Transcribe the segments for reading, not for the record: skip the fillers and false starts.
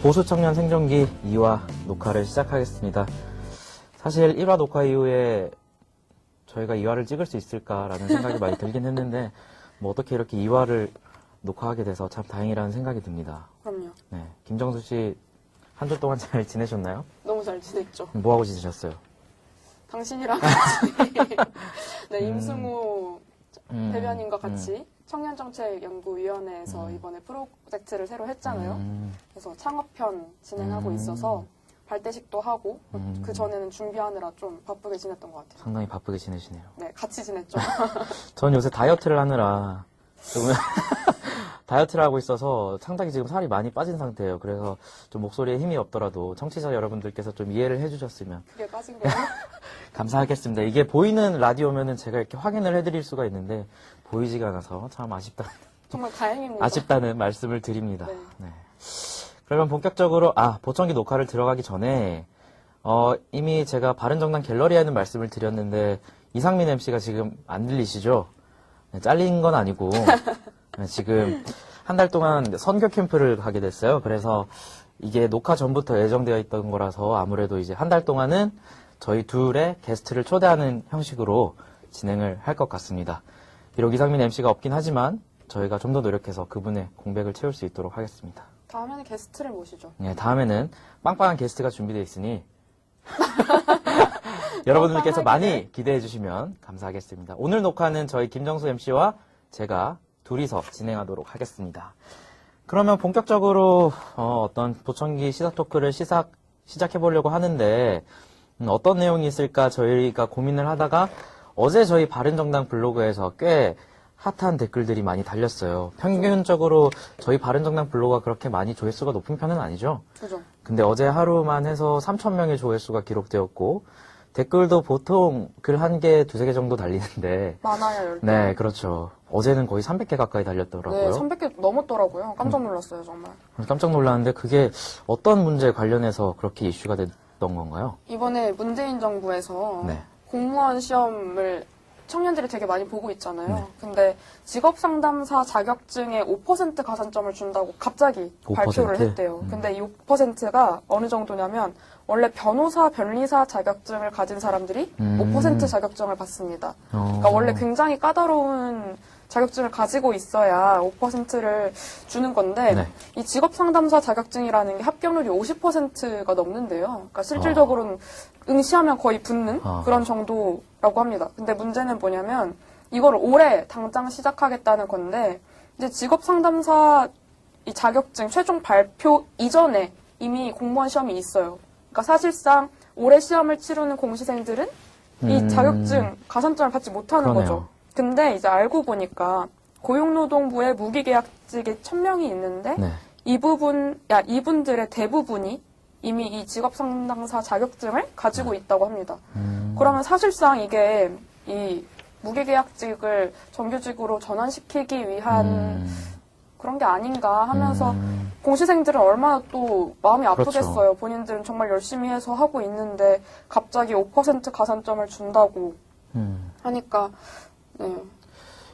보수청년 생존기 2화 녹화를 시작하겠습니다. 사실 1화 녹화 이후에 저희가 2화를 찍을 수 있을까라는 생각이 많이 들긴 했는데 뭐 어떻게 이렇게 2화를 녹화하게 돼서 참 다행이라는 생각이 듭니다. 그럼요. 네, 김정수 씨 한 주 동안 잘 지내셨나요? 너무 잘 지냈죠. 뭐하고 지내셨어요? 당신이랑 같이 네, 임승우 대변인과 같이 청년정책연구위원회에서 이번에 프로젝트를 새로 했잖아요. 그래서 창업편 진행하고 있어서 발대식도 하고 그 전에는 준비하느라 좀 바쁘게 지냈던 것 같아요. 상당히 바쁘게 지내시네요. 네, 같이 지냈죠. 전 요새 다이어트를 하느라 좀 다이어트를 하고 있어서 상당히 지금 살이 많이 빠진 상태예요. 그래서 좀 목소리에 힘이 없더라도 청취자 여러분들께서 좀 이해를 해주셨으면 그게 빠진 거예요? 감사하겠습니다. 이게 보이는 라디오면은 제가 이렇게 확인을 해드릴 수가 있는데 보이지가 않아서 참 정말 다행입니다. 아쉽다는 말씀을 드립니다. 네. 네. 그러면 본격적으로 보청기 녹화를 들어가기 전에 이미 제가 바른정당 갤러리에 하는 말씀을 드렸는데 이상민 MC가 지금 안 들리시죠? 네, 잘린 건 아니고 네, 지금 한 달 동안 선교 캠프를 가게 됐어요. 그래서 이게 녹화 전부터 예정되어 있던 거라서 아무래도 이제 한 달 동안은 저희 둘의 게스트를 초대하는 형식으로 진행을 할 것 같습니다. 비록 이상민 MC가 없긴 하지만 저희가 좀 더 노력해서 그분의 공백을 채울 수 있도록 하겠습니다. 다음에는 게스트를 모시죠. 네, 다음에는 빵빵한 게스트가 준비되어 있으니 여러분들께서 많이 기대해 주시면 감사하겠습니다. 오늘 녹화는 저희 김정수 MC와 제가 둘이서 진행하도록 하겠습니다. 그러면 본격적으로 어떤 보청기 시사 토크를 시작해 보려고 하는데 어떤 내용이 있을까 저희가 고민을 하다가 어제 저희 바른정당 블로그에서 꽤 핫한 댓글들이 많이 달렸어요. 평균적으로 저희 바른정당 블로그가 그렇게 많이 조회수가 높은 편은 아니죠. 그죠. 근데 어제 하루만 해서 3,000명의 조회수가 기록되었고 댓글도 보통 글 1개, 2-3개 정도 달리는데 많아요, 10개. 네, 그렇죠. 어제는 거의 300개 가까이 달렸더라고요. 네, 300개 넘었더라고요. 깜짝 놀랐어요, 정말. 깜짝 놀랐는데 그게 어떤 문제 관련해서 그렇게 이슈가 됐던 건가요? 이번에 문재인 정부에서 네. 공무원 시험을 청년들이 되게 많이 보고 있잖아요. 네. 근데 직업상담사 자격증에 5% 가산점을 준다고 갑자기 5%? 발표를 했대요. 근데 이 5%가 어느 정도냐면 원래 변호사, 변리사 자격증을 가진 사람들이 5% 자격증을 받습니다. 그러니까 원래 굉장히 까다로운 자격증을 가지고 있어야 5%를 주는 건데 네. 이 직업상담사 자격증이라는 게 합격률이 50%가 넘는데요. 그러니까 실질적으로는 응시하면 거의 붙는 그런 정도라고 합니다. 근데 문제는 뭐냐면 이거를 올해 당장 시작하겠다는 건데 이제 직업상담사 이 자격증 최종 발표 이전에 이미 공무원 시험이 있어요. 그러니까 사실상 올해 시험을 치르는 공시생들은 이 자격증 가산점을 받지 못하는 그러네요. 거죠. 근데 이제 알고 보니까 고용노동부에 무기계약직이 1,000명이 있는데 네. 이분들의 대부분이 이미 이 직업상담사 자격증을 가지고 있다고 합니다. 그러면 사실상 이게 이 무기계약직을 정규직으로 전환시키기 위한 그런 게 아닌가 하면서 공시생들은 얼마나 또 마음이 아프겠어요. 그렇죠. 본인들은 정말 열심히 해서 하고 있는데 갑자기 5% 가산점을 준다고 하니까 네.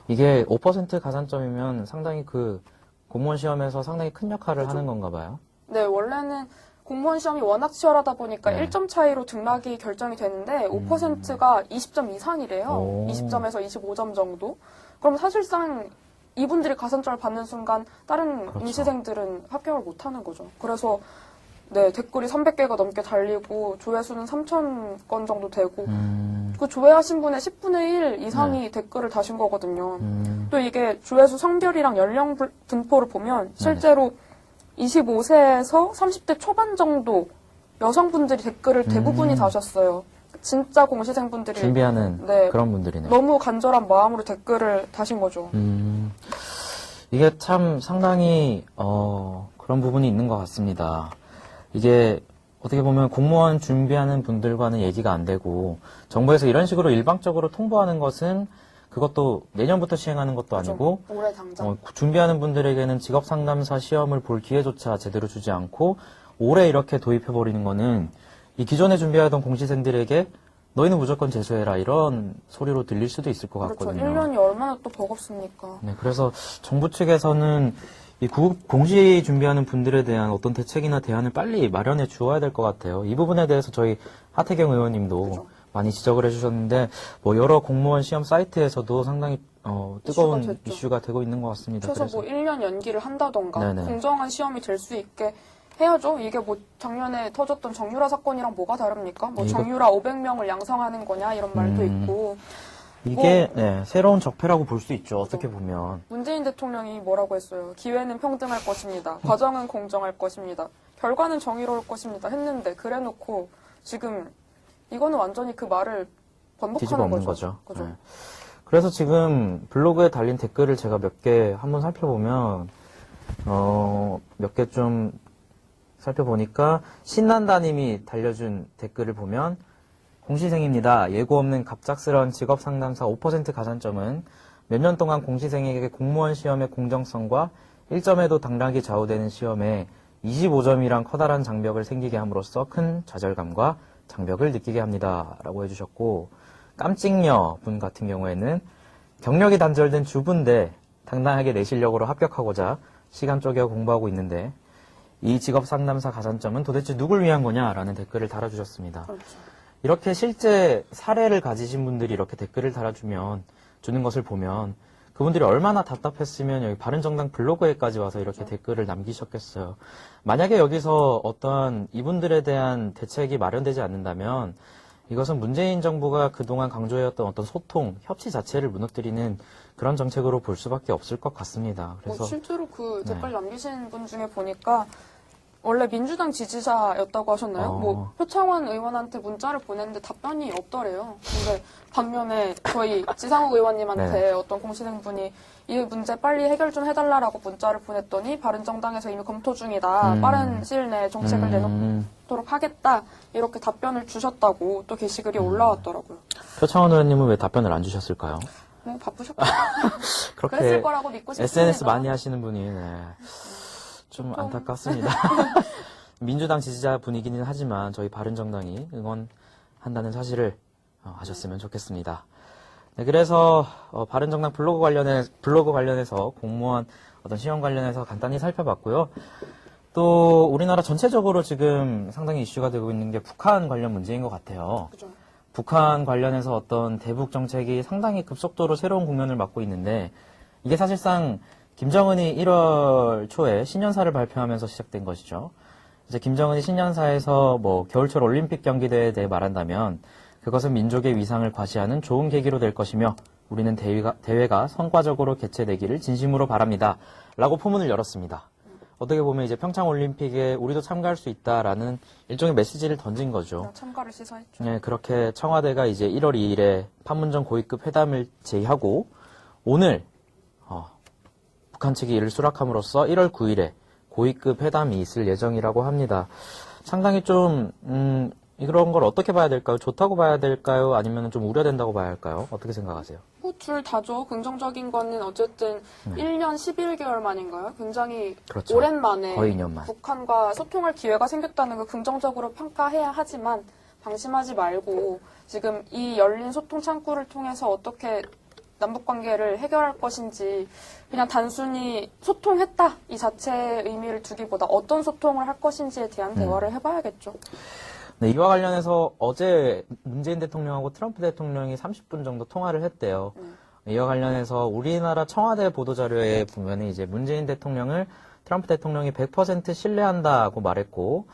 이게 5% 가산점이면 상당히 그 공무원 시험에서 상당히 큰 역할을 그죠. 하는 건가 봐요. 네, 원래는 공무원 시험이 워낙 치열하다 보니까 네. 1점 차이로 등락이 결정이 되는데 5%가 20점 이상이래요. 오. 20점에서 25점 정도. 그럼 사실상 이분들이 가산점을 받는 순간 다른 그렇죠. 응시생들은 합격을 못하는 거죠. 그래서 네, 댓글이 300개가 넘게 달리고 조회수는 3,000건 정도 되고 그 조회하신 분의 10분의 1 이상이 댓글을 다신 거거든요. 또 이게 조회수 성별이랑 연령 분포를 보면 실제로 25세에서 30대 초반 정도 여성분들이 댓글을 대부분이 다셨어요. 진짜 공시생분들이 준비하는 네, 그런 분들이네요. 너무 간절한 마음으로 댓글을 다신 거죠. 이게 참 상당히 그런 부분이 있는 것 같습니다. 이게 어떻게 보면 공무원 준비하는 분들과는 얘기가 안 되고 정부에서 이런 식으로 일방적으로 통보하는 것은 그것도 내년부터 시행하는 것도 아니고 올해 당장. 준비하는 분들에게는 직업상담사 시험을 볼 기회조차 제대로 주지 않고 올해 이렇게 도입해버리는 거는 이 기존에 준비하던 공시생들에게 너희는 무조건 재수해라 이런 소리로 들릴 수도 있을 것 그렇죠. 같거든요. 1년이 얼마나 또 버겁습니까? 네, 그래서 정부 측에서는 이 공시 준비하는 분들에 대한 어떤 대책이나 대안을 빨리 마련해 주어야 될 것 같아요. 이 부분에 대해서 저희 하태경 의원님도 그렇죠. 많이 지적을 해주셨는데 뭐 여러 공무원 시험 사이트에서도 상당히 뜨거운 이슈가 되고 있는 것 같습니다. 최소 그래서 뭐 1년 연기를 한다던가 네네. 공정한 시험이 될 수 있게 해야죠. 이게 뭐 작년에 터졌던 정유라 사건이랑 뭐가 다릅니까? 뭐 이거- 정유라 500명을 양성하는 거냐 이런 말도 있고 이게 네, 새로운 적폐라고 볼 수 있죠. 어떻게 보면. 문재인 대통령이 뭐라고 했어요? 기회는 평등할 것입니다. 과정은 공정할 것입니다. 결과는 정의로울 것입니다. 했는데 그래놓고 지금 이거는 완전히 그 말을 뒤집어 번복하는 엎는 거죠. 그죠? 네. 그래서 지금 블로그에 달린 댓글을 제가 몇 개 한번 살펴보면 몇 개 좀 살펴보니까 신난다님이 달려준 댓글을 보면 공시생입니다. 예고 없는 갑작스러운 직업 상담사 5% 가산점은 몇 년 동안 공시생에게 공무원 시험의 공정성과 1점에도 당락이 좌우되는 시험에 25점이란 커다란 장벽을 생기게 함으로써 큰 좌절감과 장벽을 느끼게 합니다. 라고 해주셨고 깜찍녀 분 같은 경우에는 경력이 단절된 주부인데 당당하게 내 실력으로 합격하고자 시간 쪼개 공부하고 있는데 이 직업 상담사 가산점은 도대체 누굴 위한 거냐라는 댓글을 달아주셨습니다. 그렇죠. 이렇게 실제 사례를 가지신 분들이 이렇게 댓글을 주는 것을 보면 그분들이 얼마나 답답했으면 여기 바른정당 블로그에까지 와서 이렇게 댓글을 남기셨겠어요. 만약에 여기서 어떠한 이분들에 대한 대책이 마련되지 않는다면 이것은 문재인 정부가 그동안 강조해왔던 어떤 소통, 협치 자체를 무너뜨리는 그런 정책으로 볼 수밖에 없을 것 같습니다. 그래서 실제로 그 네. 댓글 남기신 분 중에 보니까 원래 민주당 지지자였다고 하셨나요? 뭐 표창원 의원한테 문자를 보냈는데 답변이 없더래요. 근데 반면에 저희 지상욱 의원님한테 네. 어떤 공시생분이 이 문제 빨리 해결 좀 해달라고 문자를 보냈더니 바른정당에서 이미 검토 중이다. 빠른 시일 내에 정책을 내놓도록 하겠다. 이렇게 답변을 주셨다고 또 게시글이 올라왔더라고요. 표창원 의원님은 왜 답변을 안 주셨을까요? 뭐 바쁘셨겠죠. 그렇게 그랬을 거라고 믿고 싶습니다. SNS 많이 하시는 분이 좀 안타깝습니다. 민주당 지지자 분이기는 하지만 저희 바른정당이 응원한다는 사실을 아셨으면 좋겠습니다. 네, 그래서 바른정당 블로그 관련해서 공무원 어떤 시험 관련해서 간단히 살펴봤고요. 또 우리나라 전체적으로 지금 상당히 이슈가 되고 있는 게 북한 관련 문제인 것 같아요. 그죠. 북한 관련해서 어떤 대북 정책이 상당히 급속도로 새로운 국면을 맞고 있는데 이게 사실상 김정은이 1월 초에 신년사를 발표하면서 시작된 것이죠. 이제 김정은이 신년사에서 뭐 겨울철 올림픽 경기대회에 대해 말한다면 그것은 민족의 위상을 과시하는 좋은 계기로 될 것이며 우리는 대회가 성과적으로 개최되기를 진심으로 바랍니다. 라고 포문을 열었습니다. 어떻게 보면 이제 평창 올림픽에 우리도 참가할 수 있다라는 일종의 메시지를 던진 거죠. 참가를 시사했죠. 네, 그렇게 청와대가 이제 1월 2일에 판문점 고위급 회담을 제의하고 오늘 북한 측이 이를 수락함으로써 1월 9일에 고위급 회담이 있을 예정이라고 합니다. 상당히 좀 이런 걸 어떻게 봐야 될까요? 좋다고 봐야 될까요? 아니면 좀 우려된다고 봐야 할까요? 어떻게 생각하세요? 뭐 둘 다죠. 긍정적인 거는 어쨌든 1년 11개월 만인가요? 굉장히 그렇죠. 오랜만에 거의 2년 만. 북한과 소통할 기회가 생겼다는 걸 긍정적으로 평가해야 하지만 방심하지 말고 지금 이 열린 소통 창구를 통해서 어떻게 남북관계를 해결할 것인지 그냥 단순히 소통했다 이 자체의 의미를 두기보다 어떤 소통을 할 것인지에 대한 대화를 해봐야겠죠. 네, 이와 관련해서 어제 문재인 대통령하고 트럼프 대통령이 30분 정도 통화를 했대요. 이와 관련해서 우리나라 청와대 보도자료에 보면 이제 문재인 대통령을 트럼프 대통령이 100% 신뢰한다고 말했고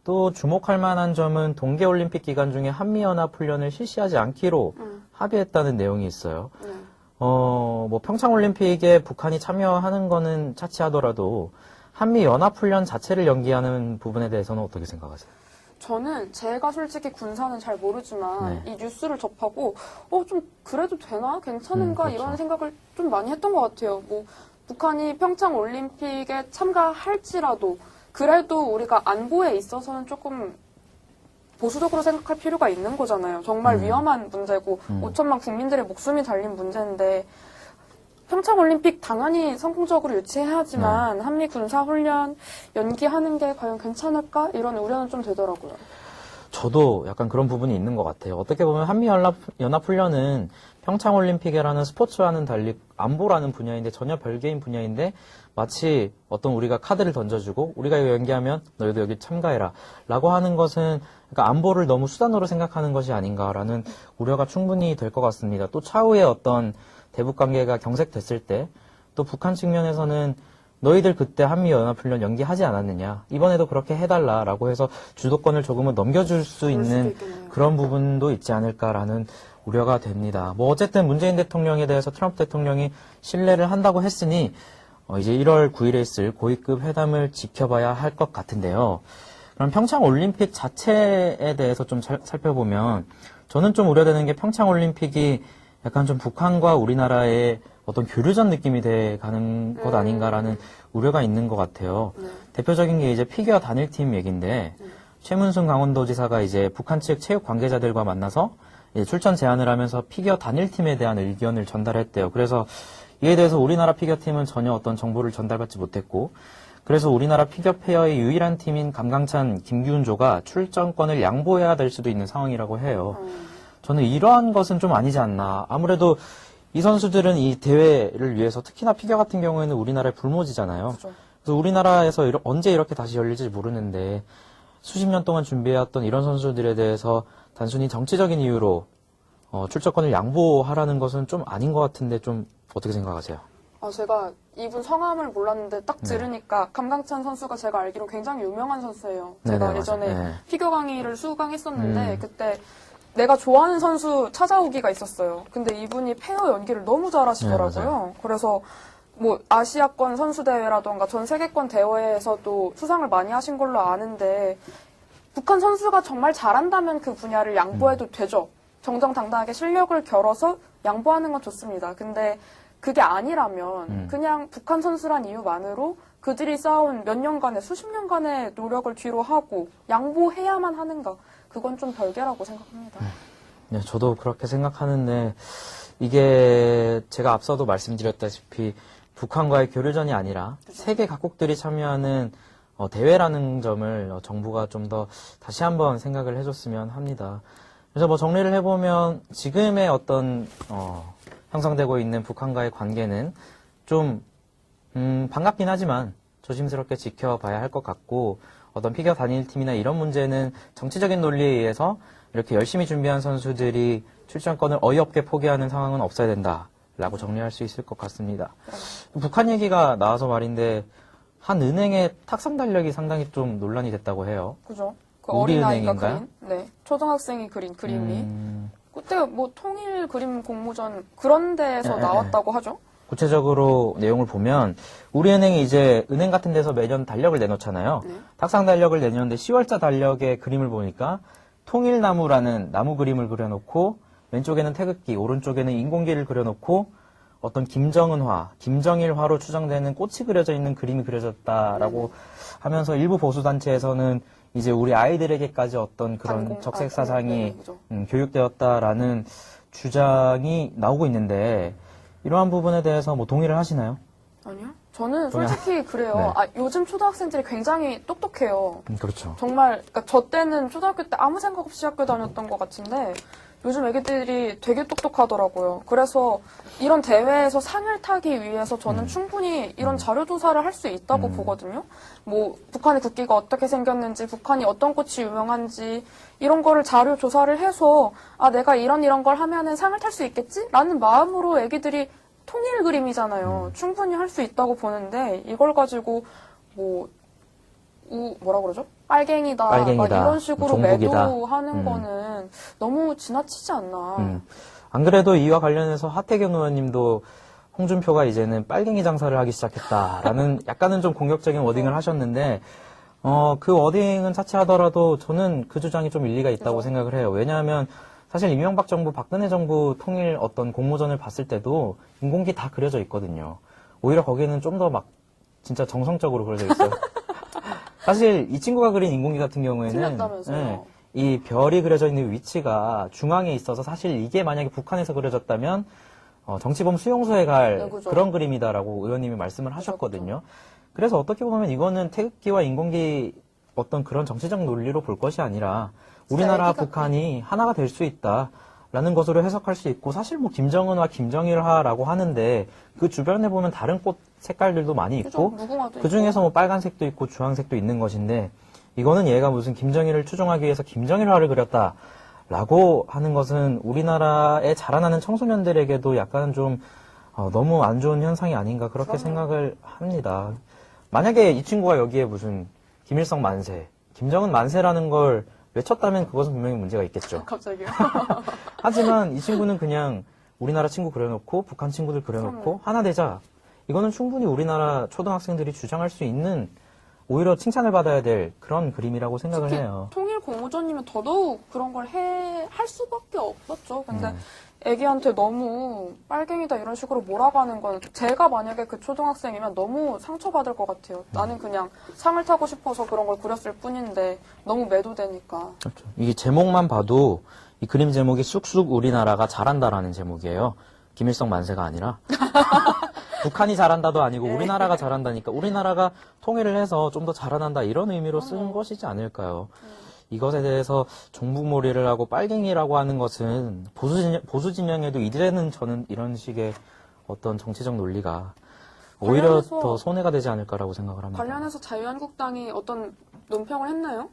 또 주목할 만한 점은 동계올림픽 기간 중에 한미연합훈련을 실시하지 않기로 합의했다는 내용이 있어요. 뭐 평창올림픽에 북한이 참여하는 거는 차치하더라도 한미연합훈련 자체를 연기하는 부분에 대해서는 어떻게 생각하세요? 저는 제가 솔직히 군사는 잘 모르지만 네. 이 뉴스를 접하고 좀 그래도 되나? 괜찮은가? 그렇죠. 이런 생각을 좀 많이 했던 것 같아요. 뭐 북한이 평창 올림픽에 참가할지라도 그래도 우리가 안보에 있어서는 조금 보수적으로 생각할 필요가 있는 거잖아요. 정말 위험한 문제고 5천만 국민들의 목숨이 달린 문제인데 평창올림픽 당연히 성공적으로 유치해야지만 한미 군사훈련 연기하는 게 과연 괜찮을까? 이런 우려는 좀 되더라고요. 저도 약간 그런 부분이 있는 것 같아요. 어떻게 보면 한미연합훈련은 평창올림픽이라는 스포츠와는 달리 안보라는 분야인데 전혀 별개인 분야인데 마치 어떤 우리가 카드를 던져주고 우리가 이거 연기하면 너희도 여기 참가해라 라고 하는 것은 그러니까 안보를 너무 수단으로 생각하는 것이 아닌가라는 우려가 충분히 될 것 같습니다. 또 차후에 어떤 대북 관계가 경색됐을 때 또 북한 측면에서는 너희들 그때 한미연합훈련 연기하지 않았느냐 이번에도 그렇게 해달라라고 해서 주도권을 조금은 넘겨줄 수 있는 그런 부분도 있지 않을까라는 우려가 됩니다. 뭐 어쨌든 문재인 대통령에 대해서 트럼프 대통령이 신뢰를 한다고 했으니 이제 1월 9일에 있을 고위급 회담을 지켜봐야 할 것 같은데요. 그럼 평창올림픽 자체에 대해서 좀 살펴보면 저는 좀 우려되는 게 평창올림픽이 약간 좀 북한과 우리나라의 어떤 교류전 느낌이 돼 가는 것 아닌가라는 우려가 있는 것 같아요. 대표적인 게 이제 피겨 단일팀 얘기인데 최문순 강원도지사가 이제 북한 측 체육 관계자들과 만나서 출전 제안을 하면서 피겨 단일팀에 대한 의견을 전달했대요. 그래서 이에 대해서 우리나라 피겨팀은 전혀 어떤 정보를 전달받지 못했고 그래서 우리나라 피겨 페어의 유일한 팀인 감강찬, 김기훈조가 출전권을 양보해야 될 수도 있는 상황이라고 해요. 저는 이러한 것은 좀 아니지 않나. 아무래도 이 선수들은 이 대회를 위해서 특히나 피겨 같은 경우에는 우리나라의 불모지잖아요. 그렇죠. 그래서 우리나라에서 언제 이렇게 다시 열릴지 모르는데 수십 년 동안 준비해왔던 이런 선수들에 대해서 단순히 정치적인 이유로 출전권을 양보하라는 것은 좀 아닌 것 같은데 좀 어떻게 생각하세요? 제가 이분 성함을 몰랐는데 딱 들으니까 감강찬 선수가 제가 알기로 굉장히 유명한 선수예요. 제가 네네, 예전에 맞아요. 네. 피겨 강의를 수강했었는데 그때 내가 좋아하는 선수 찾아오기가 있었어요. 근데 이분이 페어 연기를 너무 잘하시더라고요. 네, 그래서 뭐 아시아권 선수대회라던가 전 세계권 대회에서도 수상을 많이 하신 걸로 아는데 북한 선수가 정말 잘한다면 그 분야를 양보해도 되죠. 정정당당하게 실력을 겨뤄서 양보하는 건 좋습니다. 근데 그게 아니라면 그냥 북한 선수란 이유만으로 그들이 쌓아온 몇 년간의 수십 년간의 노력을 뒤로 하고 양보해야만 하는가. 그건 좀 별개라고 생각합니다. 네, 저도 그렇게 생각하는데 이게 제가 앞서도 말씀드렸다시피 북한과의 교류전이 아니라 세계 각국들이 참여하는 대회라는 점을 정부가 좀 더 다시 한번 생각을 해줬으면 합니다. 그래서 뭐 정리를 해보면 지금의 어떤 형성되고 있는 북한과의 관계는 좀 반갑긴 하지만 조심스럽게 지켜봐야 할 것 같고 어떤 피겨 단일팀이나 이런 문제는 정치적인 논리에 의해서 이렇게 열심히 준비한 선수들이 출전권을 어이없게 포기하는 상황은 없어야 된다라고 정리할 수 있을 것 같습니다. 북한 얘기가 나와서 말인데 한 은행의 탁상 달력이 상당히 좀 논란이 됐다고 해요. 그죠? 그 우리은행인가요? 어린아이가 그린, 네, 초등학생이 그린 그림이 그때 뭐 통일 그림 공모전 그런 데에서 나왔다고 하죠. 구체적으로 내용을 보면 우리은행이 이제 은행 같은 데서 매년 달력을 내놓잖아요. 탁상 달력을 내놓는데 10월자 달력의 그림을 보니까 통일나무라는 나무 그림을 그려놓고 왼쪽에는 태극기, 오른쪽에는 인공기를 그려놓고 어떤 김정은화, 김정일화로 추정되는 꽃이 그려져 있는 그림이 그려졌다라고 하면서 일부 보수단체에서는 이제 우리 아이들에게까지 어떤 그런 적색 사상이 교육되었다라는 주장이 나오고 있는데 이러한 부분에 대해서 뭐 동의를 하시나요? 아니요. 저는 솔직히 그래요. 네. 요즘 초등학생들이 굉장히 똑똑해요. 그렇죠. 정말, 그러니까 저 때는 초등학교 때 아무 생각 없이 학교 다녔던 것 같은데 요즘 애기들이 되게 똑똑하더라고요. 그래서 이런 대회에서 상을 타기 위해서 저는 충분히 이런 자료 조사를 할 수 있다고 보거든요. 뭐 북한의 국기가 어떻게 생겼는지, 북한이 어떤 꽃이 유명한지 이런 거를 자료 조사를 해서 내가 이런 걸 하면은 상을 탈 수 있겠지라는 마음으로 애기들이 통일 그림이잖아요. 충분히 할 수 있다고 보는데 이걸 가지고 뭐라 그러죠? 빨갱이다. 막 이런 식으로 종북이다. 매도하는 거는 너무 지나치지 않나. 안 그래도 이와 관련해서 하태경 의원님도 홍준표가 이제는 빨갱이 장사를 하기 시작했다라는 약간은 좀 공격적인 워딩을 하셨는데 그 워딩은 차치하더라도 저는 그 주장이 좀 일리가 있다고 생각을 해요. 왜냐하면 사실 이명박 정부, 박근혜 정부 통일 어떤 공모전을 봤을 때도 인공기 다 그려져 있거든요. 오히려 거기는 좀 더 막 진짜 정성적으로 그려져 있어요. 사실 이 친구가 그린 인공기 같은 경우에는 이 별이 그려져 있는 위치가 중앙에 있어서 사실 이게 만약에 북한에서 그려졌다면 정치범 수용소에 갈 그런 그림이다라고 의원님이 말씀을 하셨거든요. 그래서 어떻게 보면 이거는 태극기와 인공기 어떤 그런 정치적 논리로 볼 것이 아니라 우리나라 애기가 북한이 하나가 될 수 있다라는 것으로 해석할 수 있고 사실 뭐 김정은과 김정일화라고 하는데 그 주변에 보면 다른 꽃 색깔들도 많이 그죠? 있고 무궁화도 그 중에서 뭐 빨간색도 있고 주황색도 있는 것인데 이거는 얘가 무슨 김정일을 추종하기 위해서 김정일화를 그렸다라고 하는 것은 우리나라에 자라나는 청소년들에게도 약간 좀 너무 안 좋은 현상이 아닌가 그렇게 그럼요. 생각을 합니다. 만약에 이 친구가 여기에 무슨 김일성 만세, 김정은 만세라는 걸 외쳤다면 그것은 분명히 문제가 있겠죠. 갑자기요? 하지만 이 친구는 그냥 우리나라 친구 그려놓고 북한 친구들 그려놓고 하나 되자. 이거는 충분히 우리나라 초등학생들이 주장할 수 있는 오히려 칭찬을 받아야 될 그런 그림이라고 생각을 특히 해요. 통일 공모전이면 더더욱 그런 걸 할 수밖에 없었죠. 근데 애기한테 너무 빨갱이다 이런 식으로 몰아가는 건 제가 만약에 그 초등학생이면 너무 상처받을 것 같아요. 나는 그냥 상을 타고 싶어서 그런 걸 그렸을 뿐인데 너무 매도되니까. 그렇죠. 이게 제목만 봐도 이 그림 제목이 쑥쑥 우리나라가 잘한다라는 제목이에요. 김일성 만세가 아니라 북한이 잘한다도 아니고 우리나라가 잘한다니까 우리나라가 통일을 해서 좀 더 자라난다 이런 의미로 쓴 것이지 않을까요? 이것에 대해서 종북몰이를 하고 빨갱이라고 하는 것은 보수 진영에도 이제는 저는 이런 식의 어떤 정치적 논리가 오히려 관련해서- 더 손해가 되지 않을까라고 생각을 합니다. 관련해서 자유한국당이 어떤 논평을 했나요?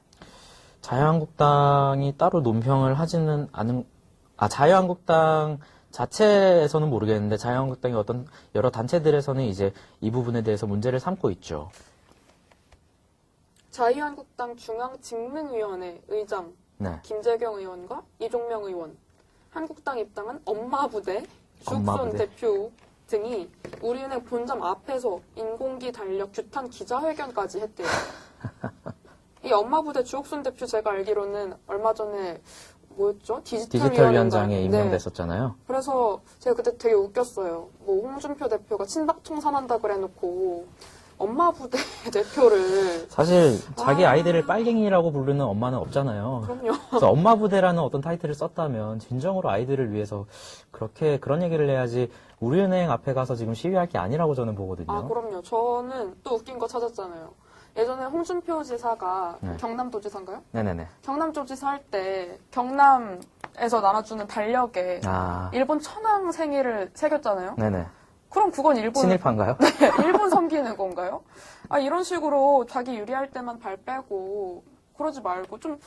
자유한국당이 따로 논평을 하지는 않은, 자유한국당 자체에서는 모르겠는데 자유한국당의 어떤 여러 단체들에서는 이제 이 부분에 대해서 문제를 삼고 있죠. 자유한국당 중앙직능위원회 의장 네. 김재경 의원과 이종명 의원, 한국당 입당한 엄마부대 주옥선 엄마부대. 대표 등이 우리은행 본점 앞에서 인공기 달력 규탄 기자회견까지 했대요. 이 엄마부대 주옥선 대표 제가 알기로는 얼마 전에 뭐였죠? 디지털 위원장에 네. 임명됐었잖아요. 그래서 제가 그때 되게 웃겼어요. 뭐 홍준표 대표가 친박 청산한다 그래놓고 엄마 부대 대표를 사실 자기 아이들을 빨갱이라고 부르는 엄마는 없잖아요. 그럼요. 그래서 엄마 부대라는 어떤 타이틀을 썼다면 진정으로 아이들을 위해서 그런 얘기를 해야지 우리은행 앞에 가서 지금 시위할 게 아니라고 저는 보거든요. 아 그럼요. 저는 또 웃긴 거 찾았잖아요. 예전에 홍준표 지사가 네. 경남도지사인가요? 네네네. 경남도지사 할 때 경남에서 나눠주는 달력에 아, 일본 천황 생일을 새겼잖아요. 네네. 그럼 그건 일본 친일파인가요? 일본 섬기는 건가요? 이런 식으로 자기 유리할 때만 발 빼고 그러지 말고 좀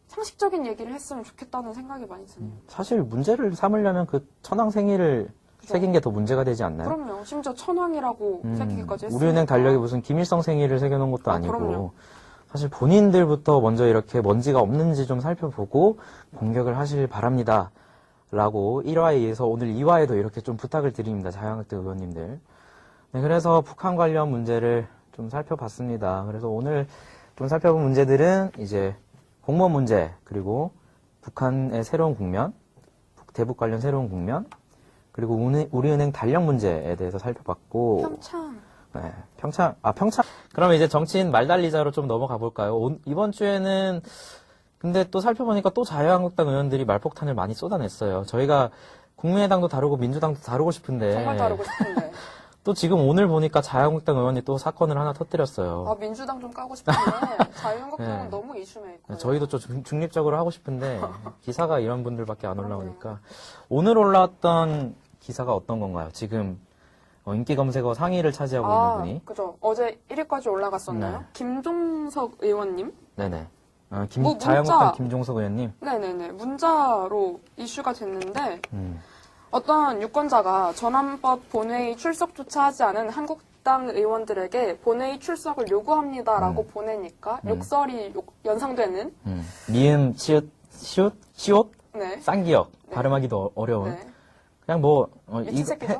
상식적인 얘기를 했으면 좋겠다는 생각이 많이 드네요. 사실 문제를 삼으려면 그 천황 생일을 새긴 게 더 문제가 되지 않나요? 그럼요. 심지어 천황이라고 새기기까지 했으니까. 우리은행 달력에 무슨 김일성 생일을 새겨놓은 것도 아니고 그럼요. 사실 본인들부터 먼저 이렇게 먼지가 없는지 좀 살펴보고 공격을 하실 바랍니다. 라고 1화에 이어서 오늘 2화에도 이렇게 좀 부탁을 드립니다. 자유한국당 의원님들. 네, 그래서 북한 관련 문제를 좀 살펴봤습니다. 그래서 오늘 좀 살펴본 문제들은 이제 공무원 문제, 그리고 북한의 새로운 국면, 대북 관련 새로운 국면, 그리고 우리은행 달력 문제에 대해서 살펴봤고. 평창. 네, 평창. 그러면 이제 정치인 말달리자로 좀 넘어가 볼까요? 이번 주에는 근데 또 살펴보니까 또 자유한국당 의원들이 말폭탄을 많이 쏟아냈어요. 저희가 국민의당도 다루고 민주당도 다루고 싶은데. 정말 다루고 싶은데. 또 지금 오늘 보니까 자유한국당 의원이 또 사건을 하나 터뜨렸어요. 민주당 좀 까고 싶은데 자유한국당은 네. 너무 이슈메이커예요. 저희도 좀 중립적으로 하고 싶은데 기사가 이런 분들밖에 안 올라오니까. 오늘 올라왔던 기사가 어떤 건가요? 지금 인기 검색어 상위를 차지하고 있는 분이. 그죠. 어제 1위까지 올라갔었나요? 네. 김종석 의원님? 네네. 문자. 자유한국당 김종석 의원님. 네네네. 문자로 이슈가 됐는데 음. 어떤 유권자가 전환법 본회의 출석조차 하지 않은 한국당 의원들에게 본회의 출석을 요구합니다라고 보내니까 욕설이 연상되는 니은, 시옷? 네. 쌍기역. 발음하기도 어려운. 네. 그냥 뭐, 미친 새끼죠?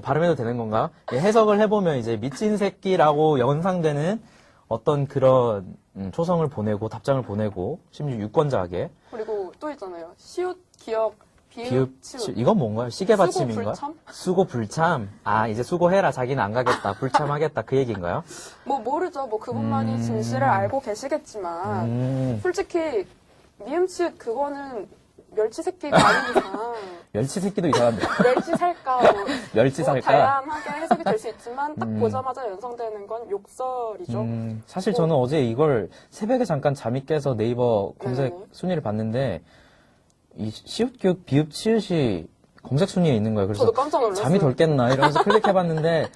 발음해도 되는 건가? 해석을 해보면 이제 미친 새끼라고 연상되는 어떤 그런 초성을 보내고 답장을 보내고 심지어 유권자에게 그리고 또 있잖아요. 시옷, 기역, 비읍, 비읍, 치읓. 이건 뭔가요? 시계 받침인가? 수고, 불참? 수고 불참. 이제 수고해라. 자기는 안 가겠다. 불참하겠다. 그 얘기인가요? 뭐 모르죠. 뭐 그분만이 진실을 알고 계시겠지만 솔직히 미음치읓 그거는 멸치 새끼가 아닌 이상 멸치 새끼도 이상한데. 멸치 살까 뭐, 멸치 뭐 살까? 다양하게 해석이 될 수 있지만 딱 보자마자 연상되는 건 욕설이죠. 사실 뭐. 저는 어제 이걸 새벽에 잠깐 잠이 깨서 네이버 검색 네네. 순위를 봤는데 이 시읒, 기읒, 비읍, 치읓이 검색 순위에 있는 거예요. 그래서 저도 깜짝 놀랐어요. 잠이 덜 깼나 이러면서 클릭해봤는데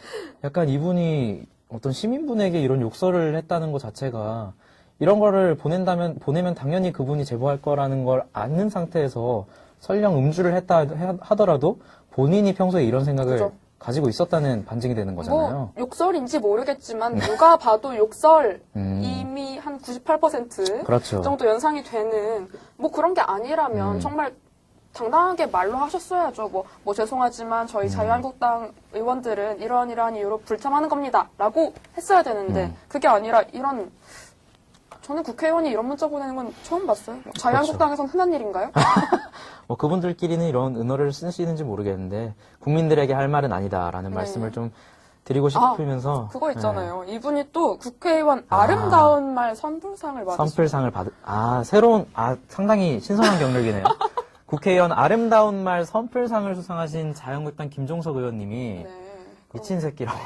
약간 이분이 어떤 시민분에게 이런 욕설을 했다는 것 자체가 이런 거를 보내면 당연히 그분이 제보할 거라는 걸 아는 상태에서 설령 음주를 했다 하더라도 본인이 평소에 이런 생각을 그죠. 가지고 있었다는 반증이 되는 거잖아요. 뭐 욕설인지 모르겠지만 누가 봐도 욕설 음. 이미 한 98% 그렇죠. 정도 연상이 되는 뭐 그런 게 아니라면 정말 당당하게 말로 하셨어야죠. 뭐 죄송하지만 저희 자유한국당 의원들은 이러한 이유로 불참하는 겁니다. 라고 했어야 되는데 그게 아니라 저는 국회의원이 이런 문자 보내는 건 처음 봤어요. 자유한국당에선 흔한 일인가요? 뭐 그분들끼리는 이런 은어를 쓰시는지 모르겠는데 국민들에게 할 말은 아니다라는 네. 말씀을 좀 드리고 싶으면서 그거 있잖아요. 이분이 또 국회의원 아름다운 말 선불상을 받으셨어요. 선플상을 새로운 상당히 신선한 경력이네요. 국회의원 아름다운 말 선플상을 수상하신 자유한국당 김종석 의원님이 네. 미친 새끼라고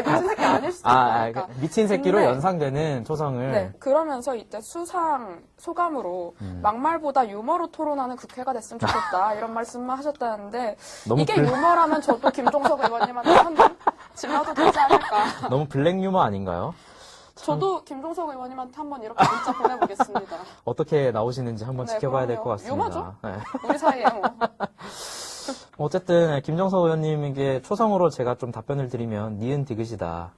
미친 새끼 아닐 수도 있으니까. 미친 새끼로 근데 연상되는 초성을 네, 그러면서 이때 수상 소감으로 막말보다 유머로 토론하는 국회가 됐으면 좋겠다 이런 말씀만 하셨다는데 너무 이게 유머라면 저도 김종석 의원님한테 한번 질러도 되지 않을까. 너무 블랙 유머 아닌가요? 저도 김종석 의원님한테 한번 이렇게 문자 보내보겠습니다. 어떻게 나오시는지 한번 네, 지켜봐야 될 그럼요. 것 같습니다. 유머죠? 네. 우리 사이에 뭐. 어쨌든 김정석 의원님에게 초성으로 제가 좀 답변을 드리면 니은 디귿이다.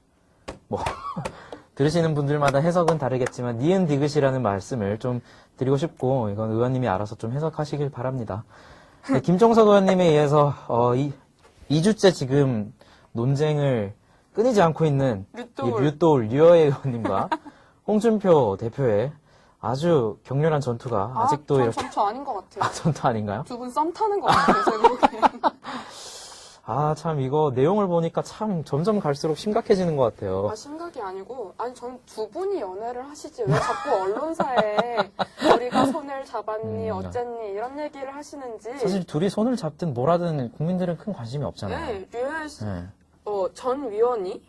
뭐 들으시는 분들마다 해석은 다르겠지만 니은 디귿이라는 말씀을 좀 드리고 싶고 이건 의원님이 알아서 좀 해석하시길 바랍니다. 네, 김정석 의원님에 의해서 2주째 지금 논쟁을 끊이지 않고 있는 류여의 의원님과 홍준표 대표의 아주 격렬한 전투가 아직도 전 이렇게 전투 아닌 것 같아요. 전투 아닌가요? 두 분 썸 타는 것 같아요. 제가 보기엔. 참 이거 내용을 보니까 참 점점 갈수록 심각해지는 것 같아요. 심각이 아니고 저는 두 분이 연애를 하시지 왜 자꾸 언론사에 우리가 손을 잡았니 어쨌니 이런 얘기를 하시는지. 사실 둘이 손을 잡든 뭘 하든 국민들은 큰 관심이 없잖아요. 네, 류현 네. 전 위원이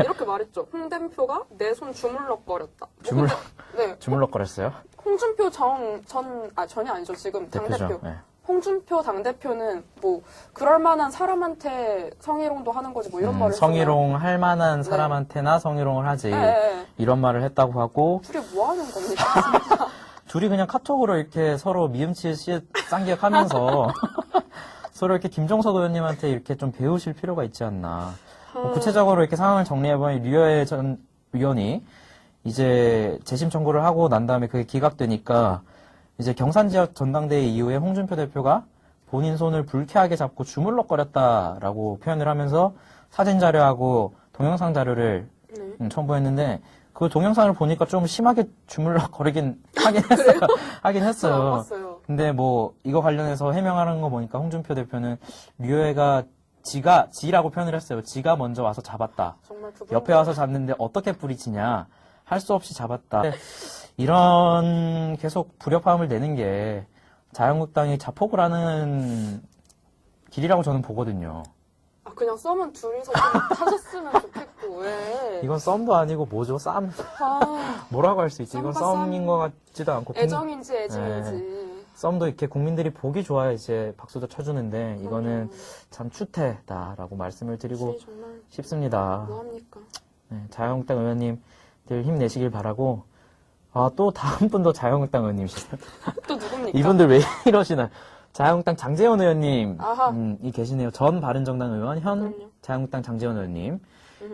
이렇게 말했죠. 홍 대표가 내 손 주물럭거렸다. 주물럭거렸어요? 홍준표 전이 아니죠. 지금 당대표. 대표죠. 네. 홍준표 당대표는 뭐 그럴 만한 사람한테 성희롱도 하는 거지 뭐 이런 말을 했잖아요. 성희롱 할 만한 사람한테나 성희롱을 하지. 네. 이런 말을 했다고 하고. 둘이 뭐 하는 겁니까? 진짜. 둘이 그냥 카톡으로 이렇게 서로 미음치읓 쌍기역하면서 서로 이렇게 김종석 의원님한테 이렇게 좀 배우실 필요가 있지 않나. 구체적으로 이렇게 상황을 정리해보면 류여의 전 의원이 이제 재심 청구를 하고 난 다음에 그게 기각되니까 이제 경산 지역 전당대회 이후에 홍준표 대표가 본인 손을 불쾌하게 잡고 주물럭거렸다라고 표현을 하면서 사진 자료하고 동영상 자료를 첨부했는데 그 동영상을 보니까 좀 심하게 주물럭거리긴 하긴 했어요. 하긴 했어요. 봤어요. 근데 뭐 이거 관련해서 해명하는 거 보니까 홍준표 대표는 류여애가 지라고 표현을 했어요. 지가 먼저 와서 잡았다. 정말 옆에 와서 잡는데 어떻게 뿌리치냐. 할 수 없이 잡았다. 이런 계속 불협화음을 내는 게 자유한국당이 자폭을 하는 길이라고 저는 보거든요. 그냥 썸은 둘이서 좀 타셨으면 좋겠고 왜? 이건 썸도 아니고 뭐죠? 뭐라고 할 수 있지? 이건 썸인 것 같지도 않고 애정인지 애증인지. 썸도 이렇게 국민들이 보기 좋아야 이제 박수도 쳐주는데 이거는 참 추태다라고 말씀을 드리고 정말 싶습니다. 뭐합니까? 네, 자유한국당 의원님들 힘내시길 바라고 또 다음 분도 자유한국당 의원님이시죠. 또 누굽니까? 이분들 왜 이러시나. 자유한국당 장제원 의원님이 아하. 계시네요. 전 바른정당 의원, 현 그럼요. 자유한국당 장제원 의원님.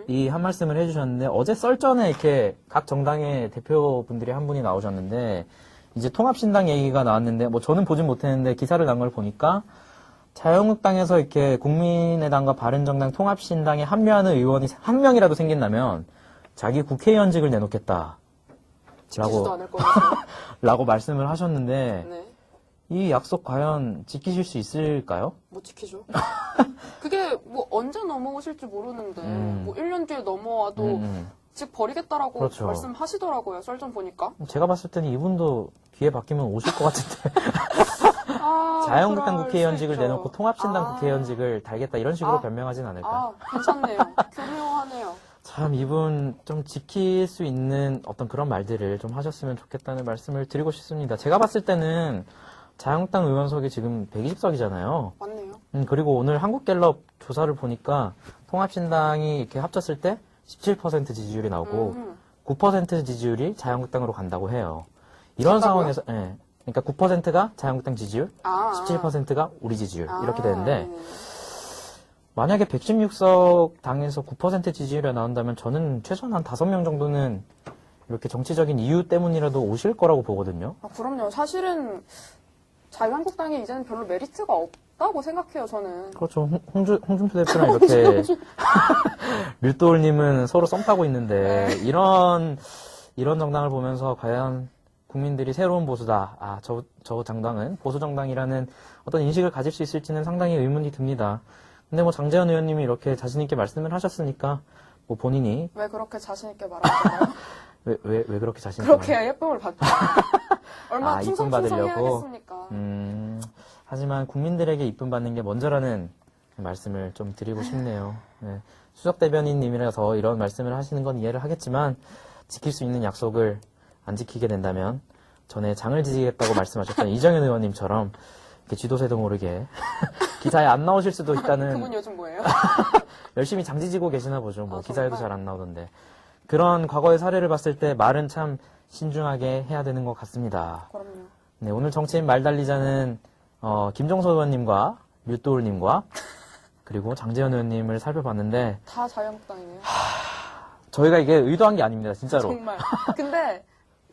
이 한 말씀을 해주셨는데 어제 썰전에 이렇게 각 정당의 대표분들이 한 분이 나오셨는데 이제 통합신당 얘기가 나왔는데 뭐 저는 보진 못했는데 기사를 난 걸 보니까 자유한국당에서 이렇게 국민의당과 바른정당 통합신당에 합류하는 의원이 한 명이라도 생긴다면 자기 국회의원직을 내놓겠다. 지지도 않을 거면서. 라고 말씀을 하셨는데 네. 이 약속 과연 지키실 수 있을까요? 못 지키죠. 그게 뭐 언제 넘어오실지 모르는데 뭐 1년 뒤에 넘어와도 직 버리겠다라고 그렇죠. 말씀하시더라고요. 썰 좀 보니까. 제가 봤을 때는 이분도 기회 바뀌면 오실 것 같은데. 자유한국당 그럴 국회의원직을 수 있죠. 내놓고 통합신당 국회의원직을 달겠다 이런 식으로 변명하진 않을까. 괜찮네요. 교묘하네요. 참 이분 좀 지킬 수 있는 어떤 그런 말들을 좀 하셨으면 좋겠다는 말씀을 드리고 싶습니다. 제가 봤을 때는 자유한국당 의원석이 지금 120석이잖아요. 맞네요. 그리고 오늘 한국갤럽 조사를 보니까 통합신당이 이렇게 합쳤을 때 17% 지지율이 나오고 9% 지지율이 자유한국당으로 간다고 해요. 이런 간다고요? 상황에서, 예. 그러니까 9%가 자유한국당 지지율, 17%가 우리 지지율 이렇게 되는데 만약에 116석 당에서 9% 지지율이 나온다면 저는 최소한 한 5명 정도는 이렇게 정치적인 이유 때문이라도 오실 거라고 보거든요. 그럼요. 사실은 자유한국당에 이제는 별로 메리트가 없다고 생각해요, 저는. 그렇죠. 홍준표 대표랑 이렇게 류도울님은 서로 썸 타고 있는데 네. 이런 정당을 보면서 과연 국민들이 새로운 보수다. 저 정당은 보수 정당이라는 어떤 인식을 가질 수 있을지는 상당히 의문이 듭니다. 근데 뭐 장재현 의원님이 이렇게 자신 있게 말씀을 하셨으니까 뭐 본인이 왜 그렇게 자신있게 말하는가요? 왜 그렇게 자신 있게 그렇게 예쁨을 받죠. 얼마나 이쁨 충성해야겠습니까? 하지만 국민들에게 이쁨 받는 게 먼저라는 말씀을 좀 드리고 싶네요. 네. 수석 대변인님이라서 이런 말씀을 하시는 건 이해를 하겠지만 지킬 수 있는 약속을 안 지키게 된다면 전에 장을 지지겠다고 말씀하셨던 이정현 의원님처럼 이렇게 쥐도새도 모르게 기사에 안 나오실 수도 있다는 그분 요즘 뭐예요? 열심히 장지지고 계시나 보죠. 뭐 기사에도 정말? 잘 안 나오던데 그런 과거의 사례를 봤을 때 말은 참 신중하게 해야 되는 것 같습니다. 그럼요. 네, 오늘 정치인 말달리자는 김종서 의원님과 류도울님과 그리고 장재현 의원님을 살펴봤는데 다 자유한국당이네요. 저희가 이게 의도한 게 아닙니다. 진짜로. 정말. 근데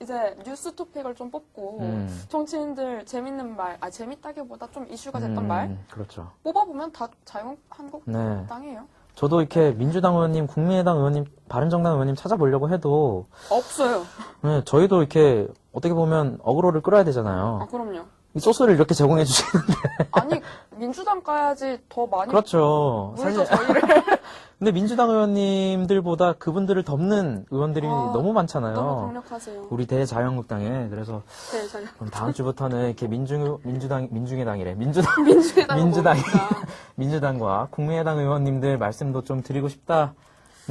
이제 뉴스 토픽을 좀 뽑고 정치인들 재밌는 말, 재밌다기보다 좀 이슈가 됐던 말 그렇죠. 뽑아보면 다 자유한국당이에요. 저도 이렇게 민주당 의원님, 국민의당 의원님, 바른정당 의원님 찾아보려고 해도 없어요. 네, 저희도 이렇게 어떻게 보면 어그로를 끌어야 되잖아요. 그럼요. 이 소스를 이렇게 제공해 주시는데. 아니 민주당 가야지 더 많이 그렇죠. 물죠 저희를. 근데 민주당 의원님들보다 그분들을 덮는 의원들이 너무 많잖아요. 너무 강력하세요. 우리 대자유한국당에. 그래서 네, 자유. 그럼 다음 주부터는 이렇게 민중의당이래. 민주당과 국민의당 의원님들 말씀도 좀 드리고 싶다는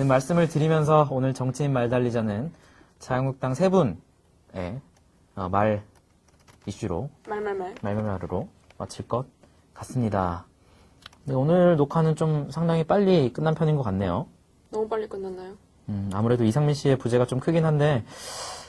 말씀을 드리면서 오늘 정치인 말달리자는 자유한국당 세 분의 말 이슈로 말말말으로 마칠 것 같습니다. 네, 오늘 녹화는 좀 상당히 빨리 끝난 편인 것 같네요. 너무 빨리 끝났나요? 아무래도 이상민 씨의 부재가 좀 크긴 한데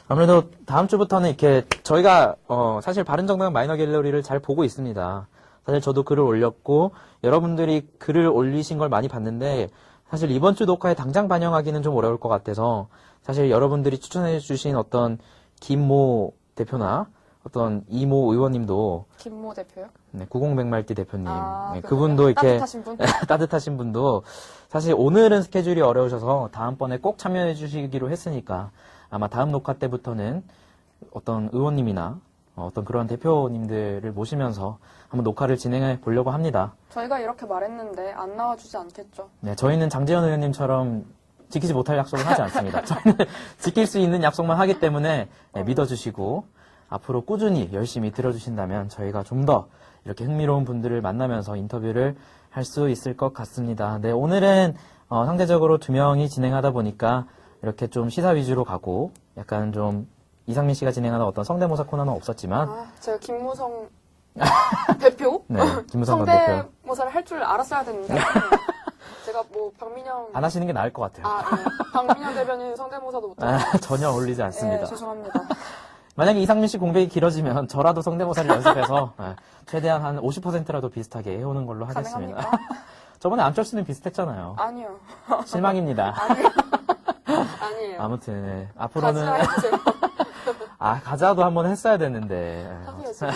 아무래도 다음 주부터는 이렇게 저희가 사실 바른정당 마이너 갤러리를 잘 보고 있습니다. 사실 저도 글을 올렸고 여러분들이 글을 올리신 걸 많이 봤는데 사실 이번 주 녹화에 당장 반영하기는 좀 어려울 것 같아서 사실 여러분들이 추천해 주신 어떤 김모 대표나 어떤 이모 의원님도 김모 대표요? 네, 90백말띠 대표님 네, 그래요? 그분도 이렇게 따뜻하신 분? 따뜻하신 분도 사실 오늘은 스케줄이 어려우셔서 다음번에 꼭 참여해 주시기로 했으니까 아마 다음 녹화 때부터는 어떤 의원님이나 어떤 그런 대표님들을 모시면서 한번 녹화를 진행해 보려고 합니다. 저희가 이렇게 말했는데 안 나와주지 않겠죠? 네, 저희는 장재현 의원님처럼 지키지 못할 약속은 하지 않습니다. 저희는 지킬 수 있는 약속만 하기 때문에 믿어주시고 앞으로 꾸준히 열심히 들어주신다면 저희가 좀 더 이렇게 흥미로운 분들을 만나면서 인터뷰를 할 수 있을 것 같습니다. 네, 오늘은 상대적으로 2명이 진행하다 보니까 이렇게 좀 시사 위주로 가고 약간 좀 이상민 씨가 진행하는 어떤 성대모사 코너는 없었지만 제가 김무성 대표? 네, 김무성 대표 성대모사를 할 줄 알았어야 되는데 제가 뭐 박민영 안 하시는 게 나을 것 같아요. 네. 박민영 대변인 성대모사도 못하고 전혀 어울리지 않습니다. 네, 죄송합니다. 만약에 이상민 씨 공백이 길어지면 저라도 성대모사를 연습해서 최대한 한 50%라도 비슷하게 해오는 걸로 하겠습니다. 가능합니까? 저번에 안철수는 비슷했잖아요. 아니요. 실망입니다. 아니에요. 아무튼 네. 앞으로는 가자 해주세요. 가자도 한번 했어야 되는데 하기였죠.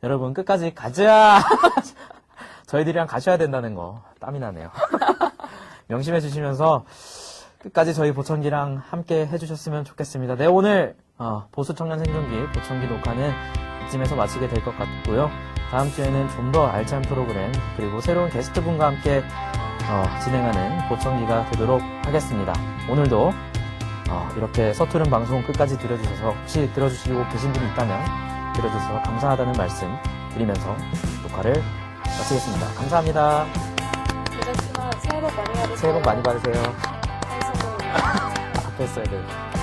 여러분 끝까지 가자. 저희들이랑 가셔야 된다는 거 땀이 나네요. 명심해 주시면서 끝까지 저희 보청기랑 함께 해주셨으면 좋겠습니다. 네, 오늘 보수 청년 생존기 보청기 녹화는 이쯤에서 마치게 될 것 같고요. 다음 주에는 좀 더 알찬 프로그램 그리고 새로운 게스트분과 함께 진행하는 보청기가 되도록 하겠습니다. 오늘도 이렇게 서투른 방송 끝까지 들어주셔서 혹시 들어주시고 계신 분이 있다면 들어주셔서 감사하다는 말씀 드리면서 녹화를 마치겠습니다. 감사합니다. 이제 새해 복 많이 받으세요. 새해 복 많이 받으세요. 감사합니다. 앞에 써야 돼요.